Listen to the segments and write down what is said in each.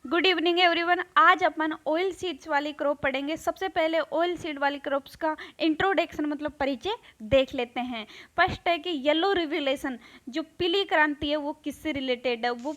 Good evening everyone. आज अपन oil seeds वाली crop पढ़ेंगे। सबसे पहले ऑयल सीड वाली क्रॉप्स का इंट्रोडक्शन मतलब परिचय देख लेते हैं। फर्स्ट है कि येलो रिवोल्यूशन, जो पीली क्रांति है वो किससे रिलेटेड है, वो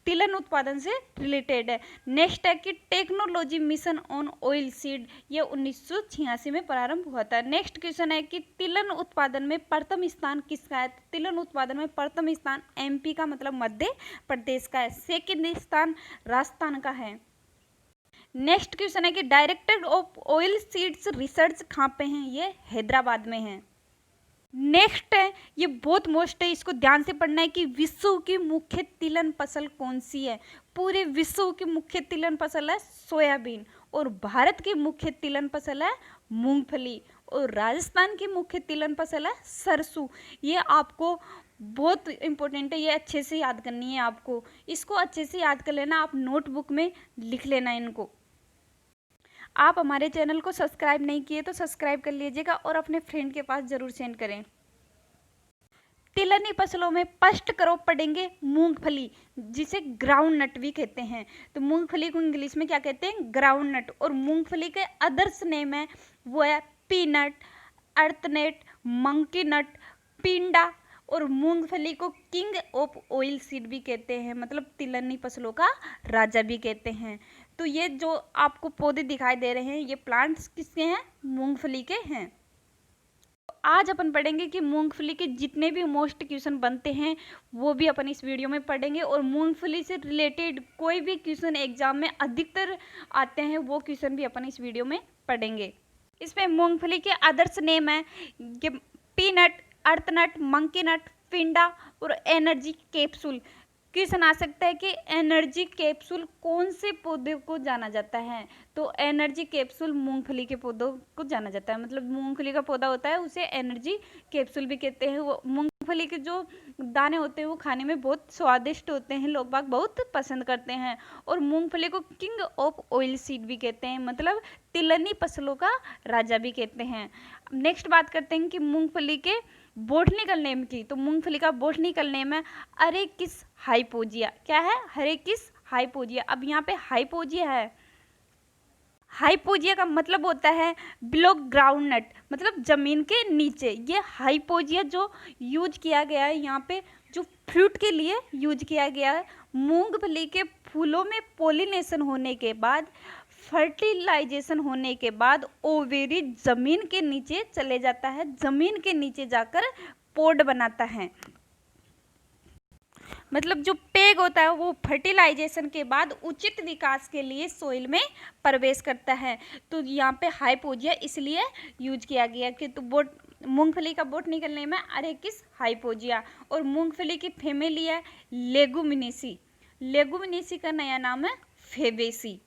तिलहन उत्पादन से रिलेटेड है। नेक्स्ट है कि technology mission on oil seed, ये 1986 में प्रारंभ हुआ था। नेक्स्ट क्वेश्चन है कि तिलहन उत्पादन में प्रथम स्थान किसका है। तिलहन उत्पादन में प्रथम स्थान एमपी का मतलब मध्य प्रदेश का है। सेकंड स्थान राजस्थान का है। नेक्स्ट क्वेश्चन है कि director of oil seeds research कहाँ पे हैं, ये हैदराबाद में है। नेक्स्ट है, ये बहुत मोस्ट है, इसको ध्यान से पढ़ना है कि विश्व की मुख्य तिलहन फसल कौन सी है। पूरे विश्व की मुख्य तिलहन फसल है सोयाबीन, और भारत की मुख्य तिलहन फसल है मूंगफली, और राजस्थान की मुख्य तिलहन फसल है सरसों। ये आपको बहुत इंपॉर्टेंट है, ये अच्छे से याद करनी है आपको। इसको अच्छे से याद कर लेना, आप नोटबुक में लिख लेना इनको। आप हमारे चैनल को सब्सक्राइब नहीं किए तो सब्सक्राइब कर लीजिएगा और अपने फ्रेंड के पास जरूर सेंड करें। तिलहनी फसलों में फर्स्ट क्रॉप पढ़ेंगे मूंगफली, जिसे ग्राउंड नट भी कहते हैं। तो मूंगफली को इंग्लिश में क्या कहते हैं, ग्राउंड नट। और मूंगफली के अदर्स नेम है, वो है पीनट, अर्थनट, मंकी नट, पिंडा। और मूंगफली को किंग ऑफ ऑयल सीड भी कहते हैं, मतलब तिलहनी फसलों का राजा भी कहते हैं। तो ये जो आपको पौधे दिखाई दे रहे हैं, ये प्लांट्स किसके हैं, मूंगफली के हैं। आज अपन पढ़ेंगे कि मूंगफली के जितने भी मोस्ट क्वेश्चन बनते हैं वो भी अपन इस वीडियो में पढ़ेंगे, और मूंगफली से रिलेटेड कोई भी क्वेश्चन एग्जाम में अधिकतर आते हैं वो क्वेश्चन भी अपन इस वीडियो में पढ़ेंगे। इसमें मूंगफली के अदर्स नेम है कि पीनट, अर्थनट, मंकी नट, पिंडा और एनर्जी कैप्सूल। क्वेश्चन आ सकता है कि एनर्जी कैप्सूल कौन से पौधे को जाना जाता है। तो एनर्जी कैप्सूल मूंगफली के पौधों को जाना जाता है, मतलब मूंगफली का पौधा होता है उसे एनर्जी कैप्सूल भी कहते हैं। वो मूंगफली के जो दाने होते हैं वो खाने में बहुत स्वादिष्ट होते हैं, लोग बाग बहुत पसंद करते हैं। और मूंगफली को किंग ऑफ ऑयल सीड भी कहते हैं, मतलब तिलहनी फसलों का राजा भी कहते हैं। नेक्स्ट बात करते हैं कि मूंगफली के बोटनिकल नेम की। तो मूंगफली का बोटनिकल नेम है अरेकिस हाइपोजिया। क्या है, अरेकिस हाइपोजिया। अब यहाँ पे हाइपोजिया है, हाइपोजिया का मतलब होता है बिलो ग्राउंड नट, मतलब जमीन के नीचे। ये हाइपोजिया जो यूज किया गया है यहाँ पे, जो फ्रूट के लिए यूज किया गया है। मूंगफली के फूलों में पोलिनेशन होने के बाद, फर्टिलाइजेशन होने के बाद ओवेरी जमीन के नीचे चले जाता है, जमीन के नीचे जाकर पोड बनाता है। मतलब जो पेग होता है वो फर्टिलाइजेशन के बाद उचित विकास के लिए सोइल में प्रवेश करता है। तो यहाँ पे हाइपोजिया इसलिए यूज किया गया कि तो बोट मूंगफली का बोटनिकल नेम है अरेकिस हाइपोजिया। और मूंगफली की फैमिली है लेगुमिनेसी। लेगुमिनेसी का नया नाम है फेबेसी।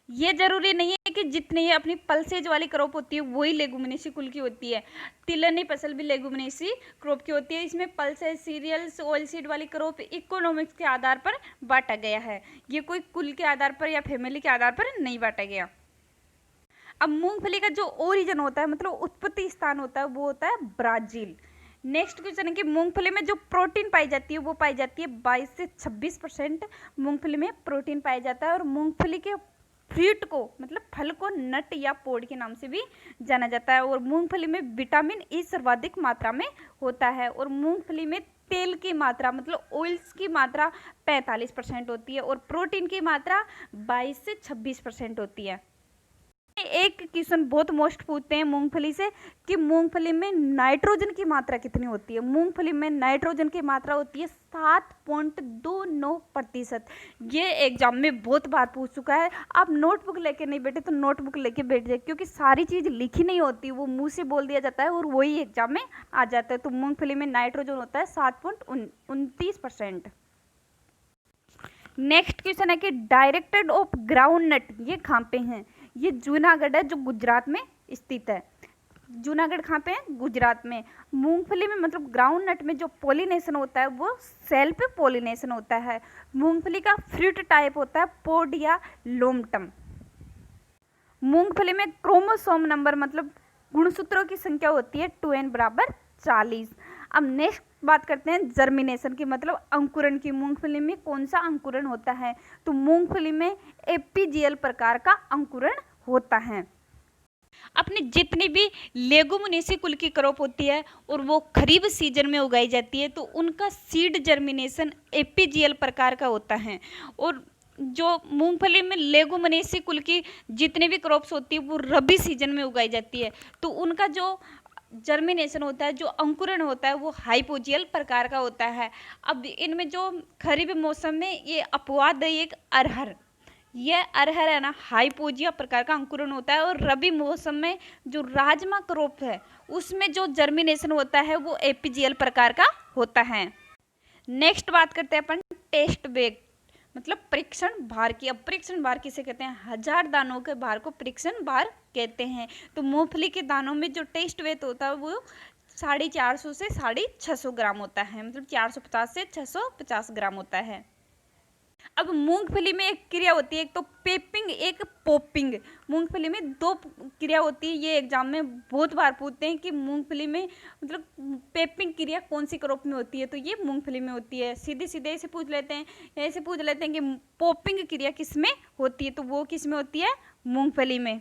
ये जरूरी नहीं है कि जितनी ये अपनी पल्सेज वाली क्रॉप होती है वही लेगुमिनेसी कुल की होती है। तिलहनी फसल भी लेगुमिनेसी क्रॉप की होती है। इसमें पल्सेज, सीरियल्स, ऑयल सीड वाली क्रॉप इकोनॉमिक्स के आधार पर बांटा गया है, ये कोई कुल के आधार पर या फैमिली के आधार पर नहीं बांटा गया। अब मूंगफली का जो ओरिजिन होता है, मतलब उत्पत्ति स्थान होता है, वो होता है ब्राजील। नेक्स्ट क्वेश्चन है कि मूंगफली में जो प्रोटीन पाई जाती है वो पाई जाती है 22 से 26% मूंगफली में प्रोटीन पाया जाता है। और मूंगफली के फ्रूट को, मतलब फल को, नट या पोड के नाम से भी जाना जाता है। और मूंगफली में विटामिन ई सर्वाधिक मात्रा में होता है। और मूंगफली में तेल की मात्रा, मतलब ऑयल्स की मात्रा 45% होती है, और प्रोटीन की मात्रा 22 से 26% होती है। एक क्वेश्चन बहुत मोस्ट पूछते हैं मूंगफली से कि मूंगफली में नाइट्रोजन की मात्रा कितनी होती है। मूंगफली में नाइट्रोजन की मात्रा होती है 7.29%। ये एग्जाम में बहुत बार पूछ चुका है। आप नोटबुक लेके नहीं बैठे तो नोटबुक लेके बैठ जाए, क्योंकि सारी चीज़ लिखी नहीं होती, वो मुंह से बोल दिया जाता है और वही एग्जाम में आ जाता है। तो मूंगफली में नाइट्रोजन होता है 7.29%। नेक्स्ट क्वेश्चन है कि डायरेक्टर ऑफ ग्राउंड नट ये कहाँ पे हैं। ये जूनागढ़ है, जो गुजरात में स्थित है। जूनागढ़ कहाँ पे है, गुजरात में। मूंगफली में मतलब ग्राउंड नट में जो पोलिनेशन होता है वो सेल्फ पोलिनेशन होता है। मूंगफली का फ्रूट टाइप होता है पोड या लोमटम। मूंगफली में क्रोमोसोम नंबर, मतलब गुणसूत्रों की संख्या होती है 2n = 40। अब नेक्स्ट बात करते हैं जर्मिनेशन की, मतलब अंकुरण की। मूंगफली में कौन सा अंकुरण होता है? तो मूंगफली में एपीजियल प्रकार का अंकुरण होता है। अपने जितनी भी लेगुमिनेसी कुल की क्रॉप होती है और वो खरीफ सीजन में उगाई जाती है, तो उनका सीड जर्मिनेशन एपीजियल प्रकार का होता है। और जो मूंगफली में लेगुमिनेसी कुल की जितनी भी क्रॉप्स होती है वो रबी सीजन में उगाई जाती है, तो उनका जो जर्मिनेशन होता है, जो अंकुरण होता है, वो हाइपोजियल प्रकार का होता है। अब इनमें जो खरीफ मौसम में ये अपवाद है एक अरहर, यह अरहर है ना, हाइपोजिया प्रकार का अंकुरण होता है। और रबी मौसम में जो राजमा क्रॉप है उसमें जो जर्मिनेशन होता है वो एपीजियल प्रकार का होता है। नेक्स्ट बात करते हैं अपन टेस्ट बेग, मतलब परीक्षण भार की। अब परीक्षण भार किसे कहते हैं? 1000 दानों के भार को परीक्षण भार कहते हैं। तो मूंगफली के दानों में जो टेस्ट वेट होता है वो 450 से 650 ग्राम होता है, मतलब 450 से 650 ग्राम होता है। अब मूंगफली में एक क्रिया होती है, एक तो पेपिंग, एक पोपिंग। मूंगफली में दो क्रिया होती है, ये एग्जाम में बहुत बार पूछते हैं कि मूंगफली में मतलब पेपिंग क्रिया कौन सी क्रॉप में होती है, तो ये मूंगफली में होती है। सीधे सीधे ऐसे पूछ लेते हैं, ऐसे पूछ लेते हैं कि पोपिंग क्रिया किस में होती है, तो वो किस में होती है? मूंगफली में।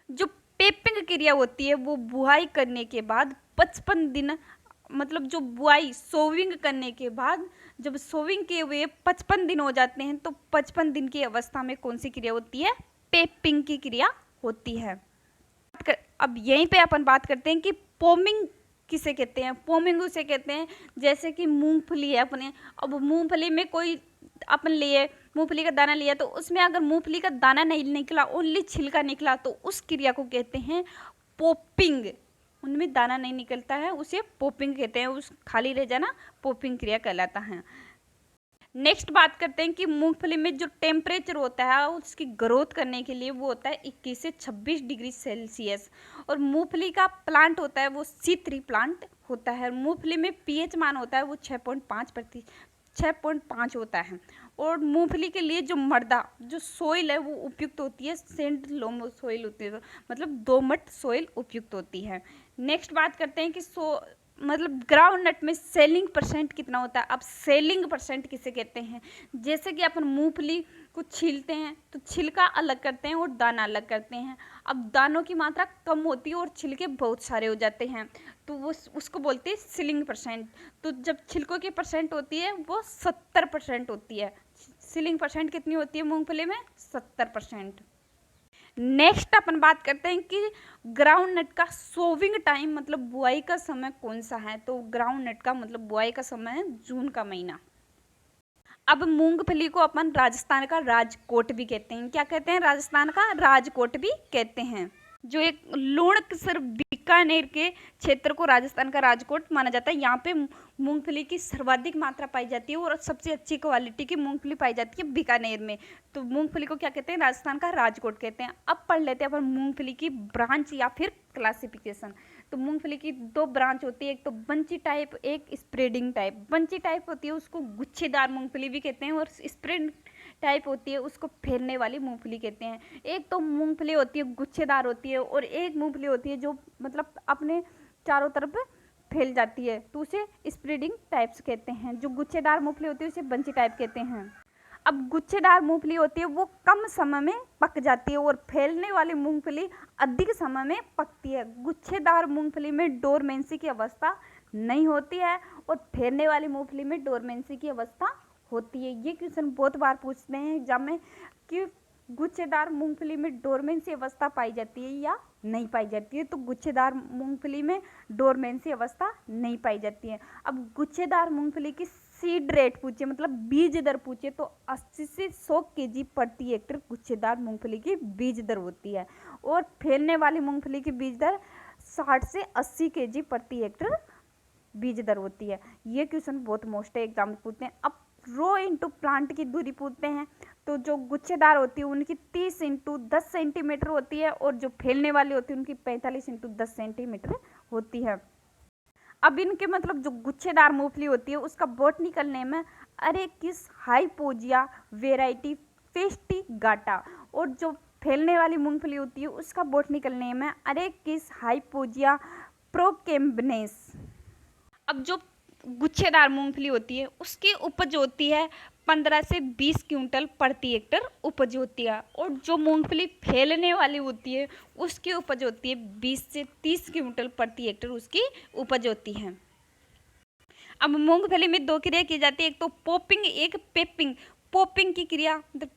जो पेपिंग क्रिया होती है वो बुआई करने के बाद 55 दिन, मतलब जो बुआई सोविंग करने के बाद जब सोविंग किए हुए 55 दिन हो जाते हैं, तो 55 दिन की अवस्था में कौन सी क्रिया होती है? पेपिंग की क्रिया होती है। अब यहीं पे अपन बात करते हैं कि पोमिंग किसे कहते हैं? पोमिंग उसे कहते हैं जैसे कि मूंगफली है अपने, अब मूंगफली में कोई अपन लिए मूंगफली का दाना लिया, तो उसमें अगर मूंगफली का दाना नहीं निकला, ओनली छिलका निकला, तो उस क्रिया को कहते हैं पोपिंग। उनमें दाना नहीं निकलता है, उसे पोपिंग कहते हैं, उस खाली रह जाना पोपिंग क्रिया कहलाता है। नेक्स्ट बात करते हैं कि मूंगफली में जो टेम्परेचर होता है उसकी ग्रोथ करने के लिए वो होता है 21 से 26 डिग्री सेल्सियस। और मूंगफली का प्लांट होता है वो C3 प्लांट होता है। मूंगफली में pH मान होता है वो 6.5 होता है। और मूंगफली के लिए जो मृदा, जो सोइल है वो उपयुक्त होती है, सेंड लोम सोइल होती है, मतलब दोमट सोइल उपयुक्त होती है। नेक्स्ट बात करते हैं कि मतलब ग्राउंड नट में सेलिंग परसेंट कितना होता है। अब सेलिंग परसेंट किसे कहते हैं? जैसे कि अपन मूंगफली को छीलते हैं तो छिलका अलग करते हैं और दाना अलग करते हैं। अब दानों की मात्रा कम होती है और छिलके बहुत सारे हो जाते हैं, तो वो उसको बोलते हैं सीलिंग परसेंट। तो जब छिलकों की परसेंट होती है वो 70% होती है। सीलिंग परसेंट कितनी होती है मूंगफली में? 70%। नेक्स्ट अपन बात करते हैं कि ग्राउंड नट का सोविंग टाइम, मतलब बुआई का समय कौन सा है? तो ग्राउंड नट का मतलब बुआई का समय है जून का महीना। अब मूंगफली को अपन राजस्थान का राजकोट भी कहते हैं। क्या कहते हैं? राजस्थान का राजकोट भी कहते हैं। जो एक लूणकसर बीकानेर के क्षेत्र को राजस्थान का राजकोट माना जाता है। यहाँ पे मूंगफली की सर्वाधिक मात्रा पाई जाती है और सबसे अच्छी क्वालिटी की मूंगफली पाई जाती है बीकानेर में। तो मूंगफली को क्या कहते हैं? राजस्थान का राजकोट कहते हैं। अब पढ़ लेते हैं अपन मूंगफली की ब्रांच या फिर क्लासिफिकेशन। तो मूंगफली की दो ब्रांच होती है, एक तो बंची टाइप, एक स्प्रेडिंग टाइप। बंची टाइप होती है उसको गुच्छेदार मूंगफली भी कहते हैं, और स्प्रेड टाइप होती है उसको फैलने वाली मूंगफली कहते हैं। एक तो मूंगफली होती है गुच्छेदार होती है, और एक मूंगफली होती है जो मतलब अपने चारों तरफ फैल जाती है, तो उसे स्प्रेडिंग टाइप्स कहते हैं। जो गुच्छेदार मूंगफली होती है उसे बंची टाइप कहते हैं। अब गुच्छेदार मूंगफली होती है वो कम समय में पक जाती है, और फैलने वाली मूंगफली अधिक समय में पकती है। गुच्छेदार मूंगफली में डोरमेंसी की अवस्था नहीं होती है, और फैलने वाली मूंगफली में डोरमेंसी की अवस्था होती है। ये क्वेश्चन बहुत बार पूछते हैं एग्जाम में कि गुच्छेदार मूंगफली में डोरमेंसी अवस्था पाई जाती है या नहीं पाई जाती है। तो गुच्छेदार मूंगफली में डोरमेंसी अवस्था नहीं पाई जाती है। अब गुच्छेदार मूंगफली की सीड रेट पूछे, मतलब बीज दर पूछे, तो 80 से 100 kg प्रति हेक्टेयर गुच्छेदार मूंगफली की बीज दर होती है। और फैलने वाली मूंगफली की बीज दर 60 से 80 kg प्रति हेक्टेयर बीज दर होती है। ये क्वेश्चन बहुत मोस्ट है, एग्जाम में पूछते हैं। अब रो इंटू प्लांट की दूरी पूछते हैं, तो जो गुच्छेदार होती है उनकी 30 इंटू 10 सेंटीमीटर होती है, और जो फैलने वाली होती है उनकी 45 इंटू 10 सेंटीमीटर होती है। अब इनके मतलब जो गुच्छेदार मूंगफली होती है उसका बॉटनिकल नेम है अरेकिस हाइपोजिया वेराइटी फेस्टिगाटा, और जो फैलने वाली मूंगफली होती है उसका बॉटनिकल नेम है अरेकिस हाइपोजिया प्रोकेम्बनेस। अब जो गुच्छेदार मूंगफली होती है उसकी उपज होती है 15 से 20 क्विंटल प्रति हेक्टर उपज होती है। और जो मूंगफली फैलने वाली होती है उसकी उपज होती है 20 से 30 क्विंटल प्रति हेक्टर उसकी उपज होती है। अब मूंगफली में दो क्रिया की जाती है, एक तो पॉपिंग, एक पेपिंग। पॉपिंग की क्रिया मतलब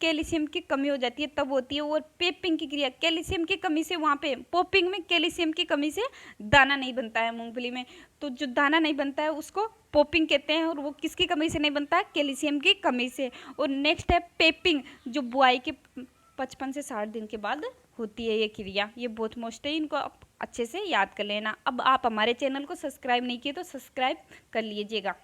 कैल्शियम की कमी हो जाती है तब होती है, और पेपिंग की क्रिया कैल्शियम की कमी से, वहाँ पे पॉपिंग में कैल्शियम की कमी से दाना नहीं बनता है मूंगफली में, तो जो दाना नहीं बनता है उसको पॉपिंग कहते हैं, और वो किसकी कमी से नहीं बनता है, कैल्शियम की कमी से। और नेक्स्ट है पेपिंग, जो बुआई के 55 से 60 दिन के बाद होती है ये क्रिया। ये बहुत मोस्ट है, इनको आप अच्छे से याद कर लेना। अब आप हमारे चैनल को सब्सक्राइब नहीं किए तो सब्सक्राइब कर लीजिएगा।